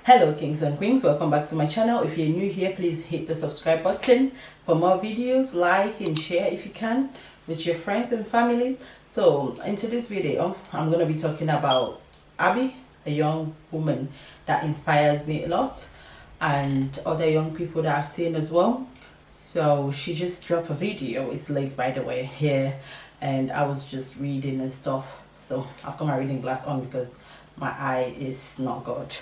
Hello kings and queens, welcome back to my channel. If you're new here, please hit the subscribe button for more videos. Like and share if you can with your friends and family. So in today's video, I'm going to be talking about Abby, a young woman that inspires me a lot, and other young people that I've seen as well. So she just dropped a video. It's late, by the way, here, and I was just reading and stuff. So I've got my reading glass on because my eye is not good.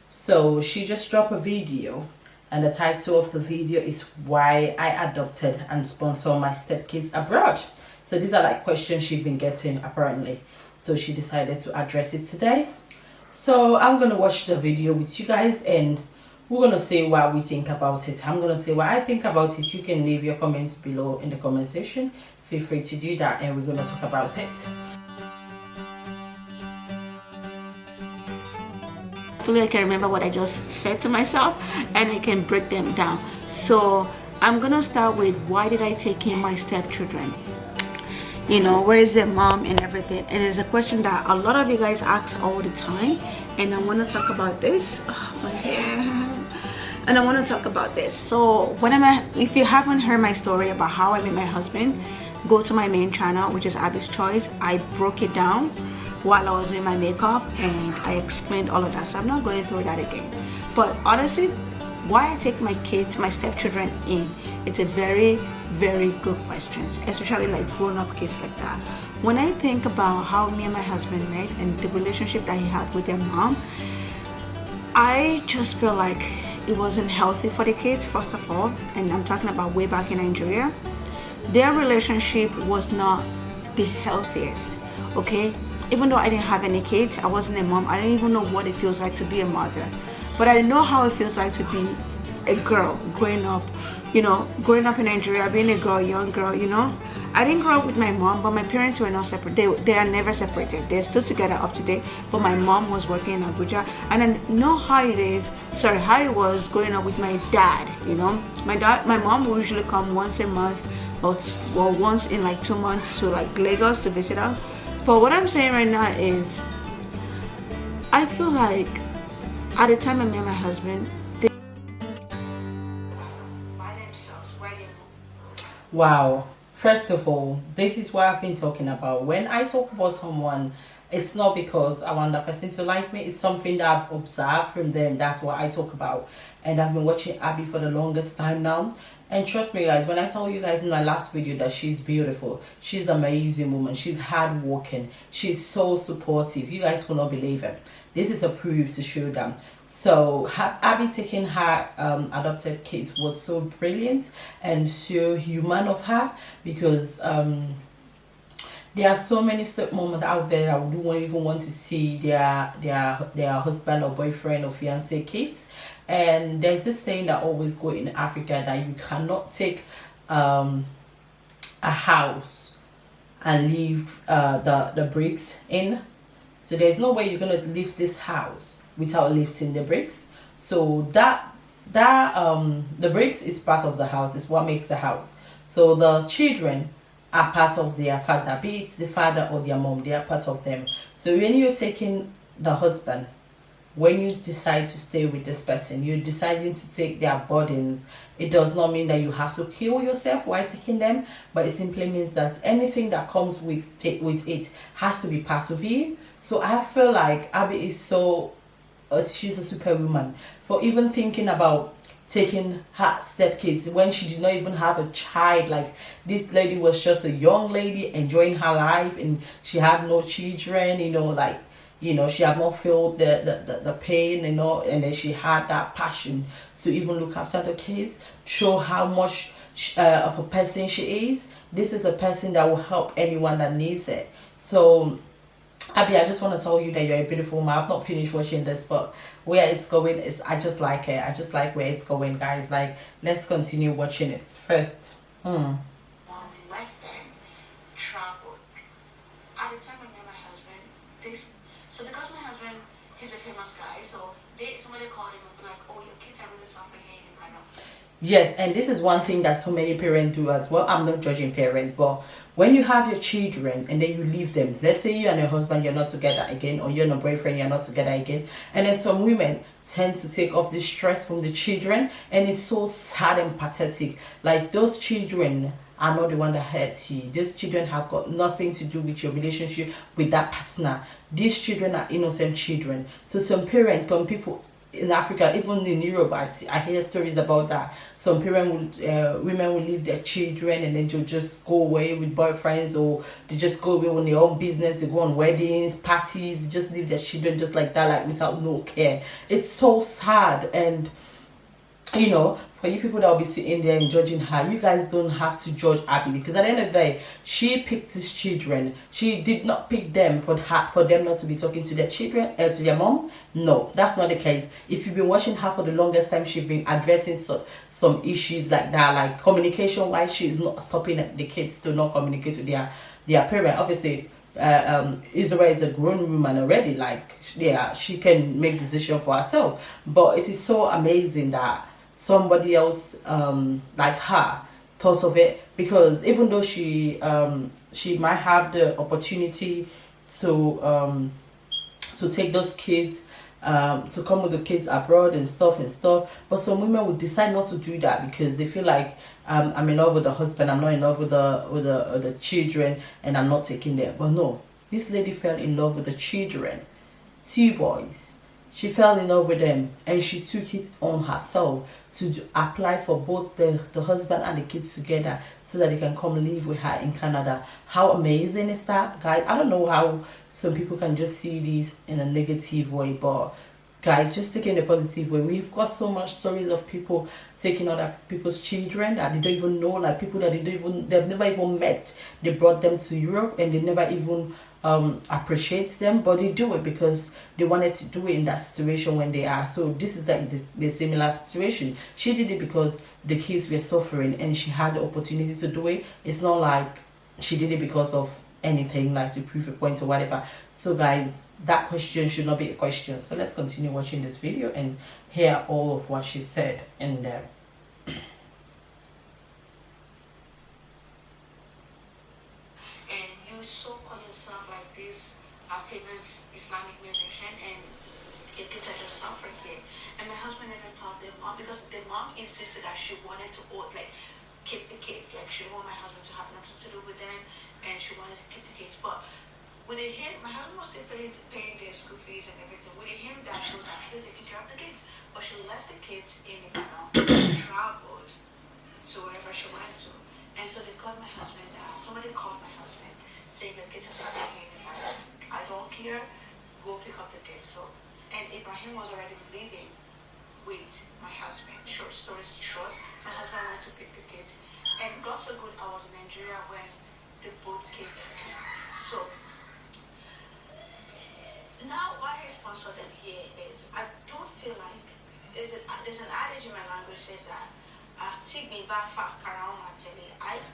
So she just dropped a video, and the title of the video is Why I Adopted and Sponsor My Stepkids Abroad. So these are like questions she's been getting apparently, so she decided to address it today. So I'm gonna watch the video with you guys, and we're gonna say what we think about it. I'm gonna say what I think about it. You can leave your comments below in the comment section. Feel free to do that, and we're gonna talk about it. I can remember what I just said to myself, and I can break them down. So I'm gonna start with, why did I take in my stepchildren? You know, where is their mom and everything? And it's a question that a lot of you guys ask all the time, and I want to talk about this. Oh, my hair. And I want to talk about this. So if you haven't heard my story about how I met my husband, go to my main channel, which is Abby's Choice. I broke it down while I was doing my makeup, and I explained all of that, so I'm not going through that again. But honestly, why I take my kids, my stepchildren in, it's a very good question, especially like grown-up kids like that. When I think about how me and my husband met and the relationship that he had with their mom, I just feel like it wasn't healthy for the kids, first of all. And I'm talking about way back in Nigeria. Their relationship was not the healthiest, okay? Even though I didn't have any kids, I wasn't a mom, I didn't even know what it feels like to be a mother. But I know how it feels like to be a girl growing up, you know, growing up in Nigeria, being a girl, young girl, you know. I didn't grow up with my mom, but my parents were not separate. They are never separated. They're still together up to date. But my mom was working in Abuja, and I know how it was growing up with my dad, you know. My mom will usually come once a month or once in like 2 months to like Lagos to visit us. But what I'm saying right now is, I feel like at the time I met my husband, they by themselves, why they move. Wow. First of all, this is what I've been talking about. When I talk about someone, it's not because I want that person to like me. It's something that I've observed from them. That's what I talk about. And I've been watching Abby for the longest time now. And trust me guys, when I tell you guys in my last video that she's beautiful, she's an amazing woman, she's hardworking, she's so supportive, you guys will not believe it. This is a proof to show them. So Abby taking her adopted kids was so brilliant and so human of her, because there are so many stepmoms out there that don't even want to see their husband or boyfriend or fiance kids. And there's this saying that always go in Africa, that you cannot take a house and leave the bricks in. So there's no way you're gonna lift this house without lifting the bricks. So the bricks is part of the house, is what makes the house. So the children are part of their father, be it the father or their mom, they are part of them. So when you're taking the husband, when you decide to stay with this person, you're deciding to take their burdens. It does not mean that you have to kill yourself while taking them, but it simply means that anything that comes with it has to be part of you. So I feel like Abby is she's a superwoman for even thinking about taking her stepkids when she did not even have a child. Like, this lady was just a young lady enjoying her life, and she had no children, you know, like, you know, she had not felt the pain, you know, and then she had that passion to even look after the kids, show how much of a person she is. This is a person that will help anyone that needs it. So Abby, I just want to tell you that you're a beautiful woman. I've not finished watching this, but where it's going is, I just like it. I just like where it's going, guys. Like, let's continue watching it first. Mom left and traveled. At the time I met my husband, so because my husband, he's a famous guy, so somebody called him and be like, oh, your kids are really suffering here in Ghana. Yes, and this is one thing that so many parents do as well. I'm not judging parents, but when you have your children and then you leave them, let's say you and your husband, you're not together again, or you and your boyfriend, you're not together again, and then some women tend to take off the stress from the children, and it's so sad and pathetic. Like, those children are not the one that hurts you. Those children have got nothing to do with your relationship with that partner. These children are innocent children. So some parents, some people in Africa, even in Europe, I hear stories about that. Some parents will, women will leave their children and then they'll just go away with boyfriends, or they just go away on their own business. They go on weddings, parties, just leave their children just like that, like without no care. It's so sad. And you know, for you people that will be sitting there and judging her, you guys don't have to judge Abby, because at the end of the day, she picked his children. She did not pick them for them not to be talking to their children, to their mom. No, that's not the case. If you've been watching her for the longest time, she's been addressing some issues like that, like communication wise. She's not stopping the kids to not communicate to their parent. Obviously, Israel is a grown woman already. Like, yeah, she can make decisions for herself. But it is so amazing that somebody else like her thought of it, because even though she might have the opportunity to take those kids to come with the kids abroad and stuff, but some women would decide not to do that because they feel like, I'm in love with the husband, I'm not in love with the children, and I'm not taking them. But no, this lady fell in love with the children, 2 boys. She fell in love with them, and she took it on herself to apply for both the husband and the kids together so that they can come live with her in Canada. How amazing is that, guys? I don't know how some people can just see this in a negative way, but guys, just take it in a positive way. We've got so much stories of people taking other people's children that they don't even know, like people that they've never even met. They brought them to Europe and they never even appreciate them, but they do it because they wanted to do it in that situation when they are. So this is like the similar situation. She did it because the kids were suffering and she had the opportunity to do it. It's not like she did it because of anything, like to prove a point or whatever. So guys, that question should not be a question. So let's continue watching this video and hear all of what she said in there. Famous Islamic musician, and your kids are just suffering here. And my husband never told their mom, because the mom insisted that she wanted to keep the kids. Like, she didn't want my husband to have nothing to do with them, and she wanted to keep the kids. But with it him, my husband was still paying their school fees and everything. With it him, that she was actually taking care of the kids, but she left the kids in Ibadan, traveled to wherever she went to. And so they called my husband. Somebody called my husband saying the kids are suffering in Ibadan. I don't care, go pick up the kids. So, and Ibrahim was already living with my husband. Short story short, my husband went to pick the kids. And God so good, I was in Nigeria when the boat came. So, now what I sponsor them here is, I don't feel like, there's an adage in my language says that,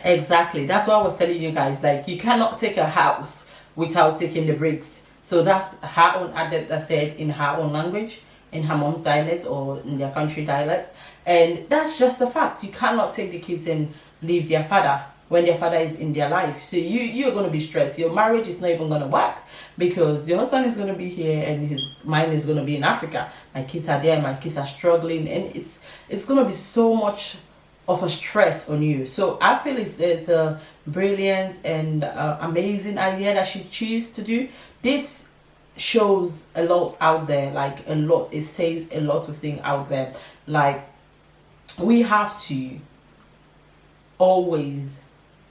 exactly, that's what I was telling you guys. Like, you cannot take a house without taking the bricks. So that's her own adage that said in her own language, in her mom's dialect or in their country dialect. And that's just the fact. You cannot take the kids and leave their father when their father is in their life. So you're going to be stressed. Your marriage is not even going to work because your husband is going to be here and his mind is going to be in Africa. My kids are there, my kids are struggling, and it's going to be so much of a stress on you. So I feel it's a brilliant and amazing idea that she chose to do. This shows a lot out there, like a lot. It says a lot of things out there. Like, we have to always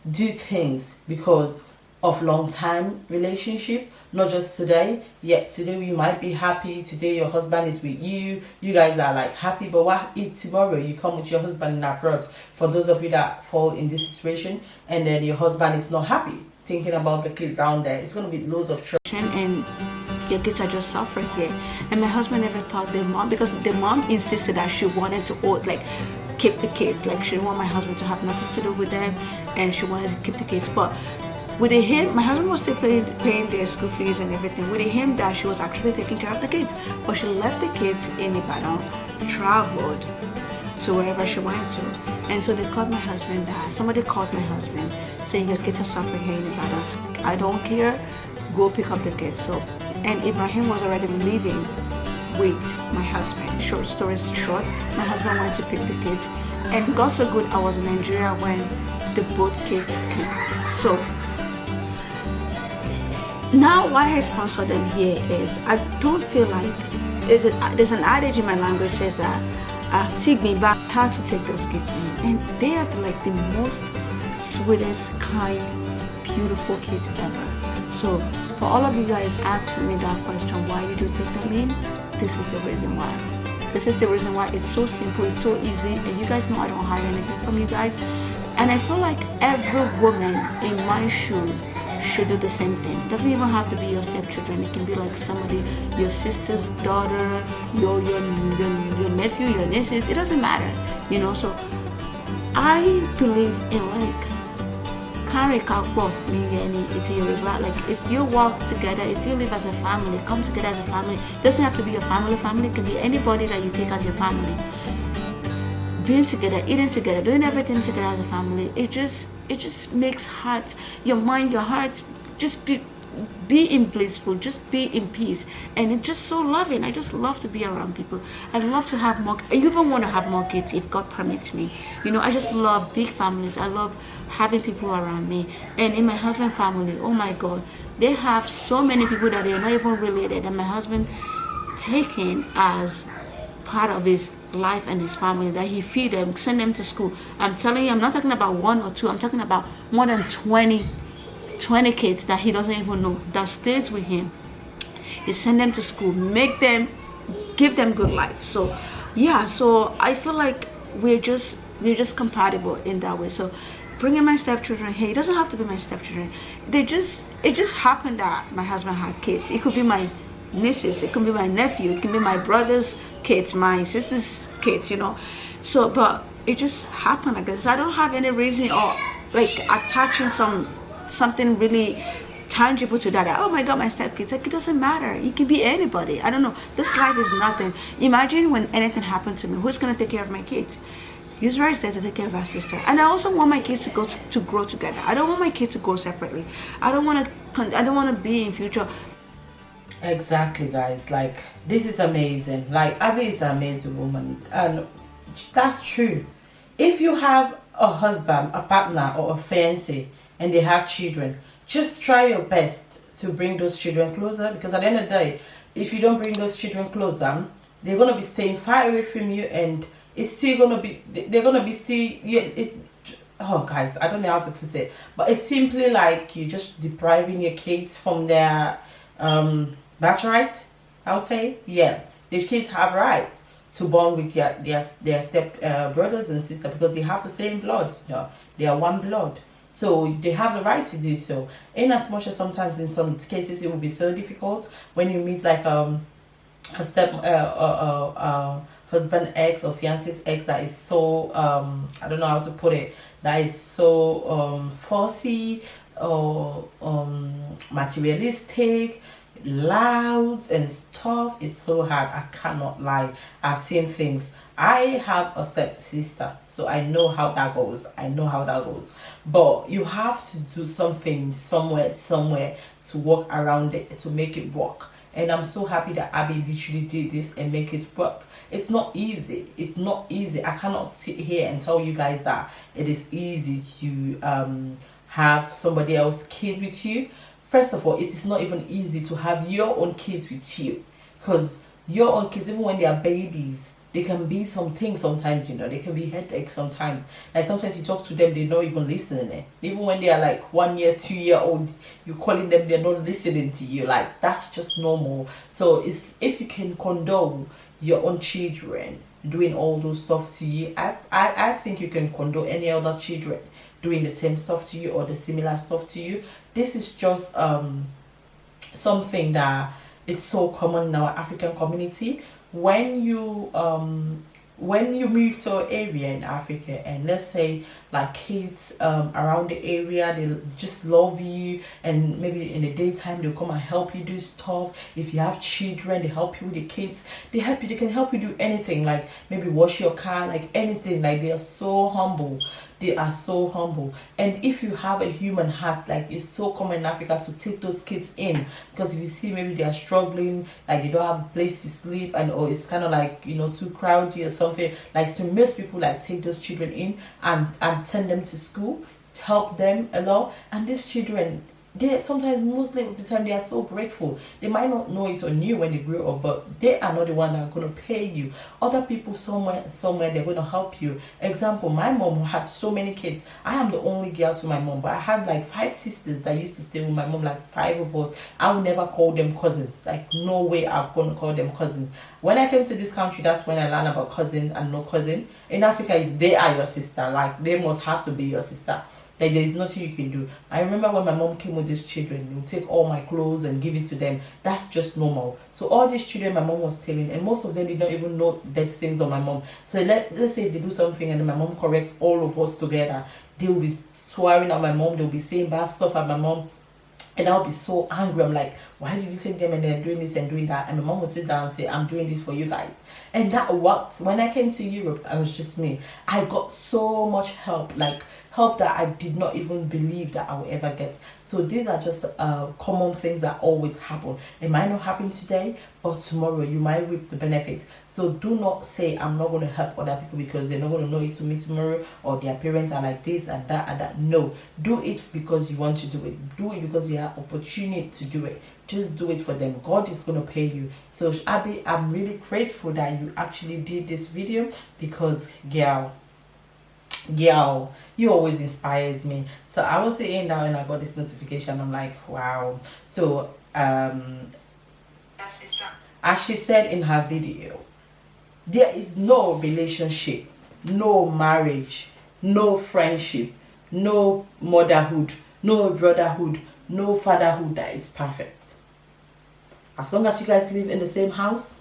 do things because of long time relationship, not just today. Yet today you might be happy, today your husband is with you guys are like happy, but what if tomorrow you come with your husband in abroad? For those of you that fall in this situation and then your husband is not happy, thinking about the kids down there, it's going to be loads of trouble. And your kids are just suffering here. And my husband never told their mom, because the mom insisted that she wanted to keep the kids. Like, she didn't want my husband to have nothing to do with them, and she wanted to keep the kids. But with him, my husband was still paying their school fees and everything. With him, that she was actually taking care of the kids, but she left the kids in Ibadan, traveled to wherever she went to. And so they called my husband. Somebody called my husband saying your kids are suffering here in Ibadan. I don't care, go pick up the kids. So, and Ibrahim was already living with my husband. Short story short, my husband wanted to pick the kids, and got so good I was in Nigeria when the both kids came. So now why I sponsor them here is I don't feel like there's an adage in my language says that take me back how to take those kids in, and they are like the most sweetest, kind, beautiful kids ever. So for all of you guys asking me that question, why did you take them in? This is the reason why. This is the reason why. It's so simple, it's so easy, and you guys know I don't hide anything from you guys. And I feel like every woman in my shoe should do the same thing. It doesn't even have to be your stepchildren. It can be like somebody, your sister's daughter, your nephew, your nieces. It doesn't matter, you know. So I believe in like carry kakpo it's Yoruba. Like if you walk together, if you live as a family, come together as a family. It doesn't have to be your family. It can be anybody that you take as your family. Being together, eating together, doing everything together as a family, it just makes heart, your mind, your heart, just be in blissful, just be in peace, and it's just so loving. I just love to be around people. I love to have more. I even want to have more kids if God permits me. You know, I just love big families. I love having people around me. And in my husband's family, oh my God, they have so many people that they are not even related, and my husband taken as part of his life and his family, that he feed them, send them to school. I'm telling you, I'm not talking about one or two, I'm talking about more than 20 kids that he doesn't even know that stays with him. He send them to school, give them good life. So yeah, so I feel like we're just compatible in that way. So bringing my stepchildren here, it doesn't have to be my stepchildren. It just happened that my husband had kids. It could be my nieces, it could be my nephew, it can be my brother's kids, my sister's kids, you know. So but it just happened like this. I don't have any reason or like attaching something really tangible to that. Oh my God, my stepkids. Like, it doesn't matter. It can be anybody. I don't know. This life is nothing. Imagine when anything happened to me, who's gonna take care of my kids? Yusra is there to take care of her sister, and I also want my kids to grow together. I don't want my kids to grow separately. I don't want to be in future. Exactly, guys. Like, this is amazing. Like, Abby is an amazing woman, and that's true. If you have a husband, a partner, or a fiancé, and they have children, just try your best to bring those children closer, because at the end of the day, if you don't bring those children closer, they're gonna be staying far away from you, and it's still gonna be, they're gonna be still, yeah, it's, oh guys, I don't know how to put it, but it's simply like you're just depriving your kids from their birthright, I would say. Yeah, these kids have right to bond with their step brothers and sisters, because they have the same blood, you know, they are one blood. So they have the right to do so. In as much as sometimes in some cases it will be so difficult when you meet like a husband ex or fiance's ex that is so I don't know how to put it, that is so fussy or materialistic, loud and stuff. It's so hard. I cannot lie. I've seen things. I have a step sister, so I know how that goes. But you have to do something somewhere to work around it, to make it work. And I'm so happy that Abby literally did this and make it work. It's not easy. I cannot sit here and tell you guys that it is easy to have somebody else's kid with you. First of all, it is not even easy to have your own kids with you, because your own kids, even when they are babies, they can be some things sometimes, you know. They can be headaches sometimes. Like sometimes you talk to them, they're not even listening. Even when they are like 1 year, 2 year old, you're calling them, they're not listening to you. Like, that's just normal. So it's, if you can condone your own children doing all those stuff to you, I think you can condone any other children doing the same stuff to you or the similar stuff to you. This is just something that it's so common in our African community. When you move to an area in Africa, and let's say like kids around the area. They just love you, and maybe in the daytime they'll come and help you do stuff. If you have children, they help you with the kids. They help you. They can help you do anything, like maybe wash your car, like anything. Like they are so humble. They are so humble. And if you have a human heart, like it's so common in Africa to take those kids in, because if you see maybe they are struggling, like they don't have a place to sleep, and or it's kind of like, you know, too crowded or something, like so most people like take those children in and send them to school to help them along. And these children, they sometimes, mostly of the time, they are so grateful. They might not know it or knew when they grew up, but they are not the one that are going to pay you. Other people somewhere they're going to help you. Example, my mom had so many kids. I am the only girl to my mom, but I had like 5 sisters that used to stay with my mom, like 5 of us. I would never call them cousins. Like no way I'm going to call them cousins. When I came to this country, that's when I learned about cousin and no cousin. In Africa, is they are your sister. Like they must have to be your sister. Like there is nothing you can do. I remember when my mom came with these children, they would take all my clothes and give it to them. That's just normal. So all these children my mom was telling, and most of them did not even know these things on my mom. So let's say if they do something and my mom corrects all of us together, they will be swearing at my mom, they'll be saying bad stuff at my mom. And I'll be so angry. I'm like, why did you take them and they're doing this and doing that? And my mom will sit down and say, I'm doing this for you guys. And that worked. When I came to Europe, I was just me. I got so much help, like help that I did not even believe that I would ever get. So these are just common things that always happen. It might not happen today, but tomorrow you might reap the benefit. So do not say, I'm not going to help other people because they're not going to know it to me tomorrow, or their parents are like this and that and that. No, do it because you want to do it. Do it because you have opportunity to do it. Just do it for them. God is going to pay you. So Abby, I'm really grateful that you actually did this video, because girl, you always inspired me. So I was saying that when I got this notification, I'm like, wow. So as she said in her video, there is no relationship, no marriage, no friendship, no motherhood, no brotherhood, no fatherhood that is perfect. As long as you guys live in the same house,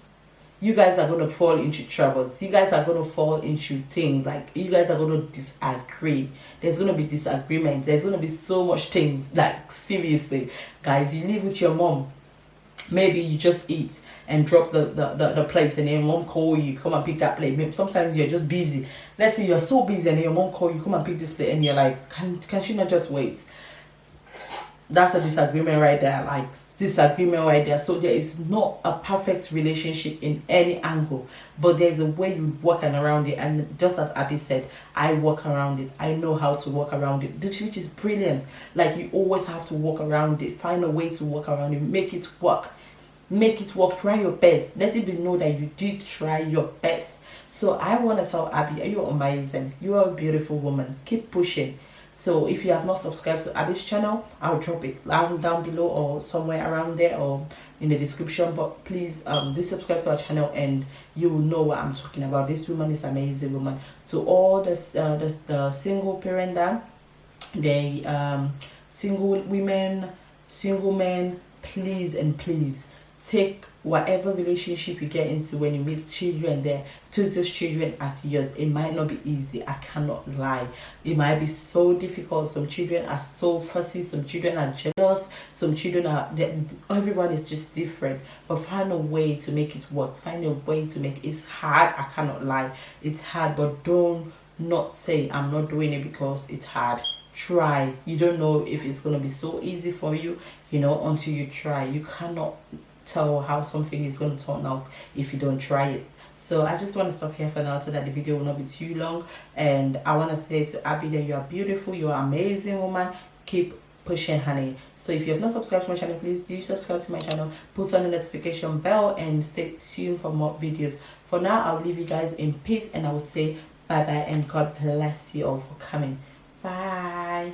you guys are going to fall into troubles. You guys are going to fall into things, like you guys are going to disagree. There's going to be disagreements. There's going to be so much things. Like seriously, guys, you live with your mom. Maybe you just eat and drop the plate, and then your mom call you, come and pick that plate. Maybe sometimes you're just busy. Let's say you're so busy and then your mom call you, come and pick this plate, and you're like, can she not just wait? That's a disagreement right there. Like disagreement right there. So there is not a perfect relationship in any angle, but there's a way you work around it. And just as Abby said, I work around it. I know how to work around it, which is brilliant. Like you always have to work around it. Find a way to work around it. Make it work. Make it work. Try your best. Let it be know that you did try your best. So I want to tell Abby, you're amazing. You are a beautiful woman. Keep pushing. So if you have not subscribed to Abby's channel, I'll drop it down below or somewhere around there or in the description. But please do subscribe to our channel, and you will know what I'm talking about. This woman is an amazing woman. To all the single parent, the single women, single men, please and please take whatever relationship you get into when you meet children there, take those children as yours. It might not be easy, I cannot lie. It might be so difficult. Some children are so fussy, some children are jealous, some children are, everyone is just different. But find a way to make it work. Find a way to make it. It's hard, I cannot lie. It's hard, but don't not say I'm not doing it because it's hard. Try. You don't know if it's going to be so easy for you, you know, until you try. You cannot tell how something is going to turn out if you don't try it. So I just want to stop here for now so that the video will not be too long. And I want to say to Abby that you are beautiful, you are amazing woman. Keep pushing, honey. So if you have not subscribed to my channel, please do subscribe to my channel, put on the notification bell, and stay tuned for more videos. For now, I'll leave you guys in peace, and I will say bye bye and God bless you all for coming. Bye.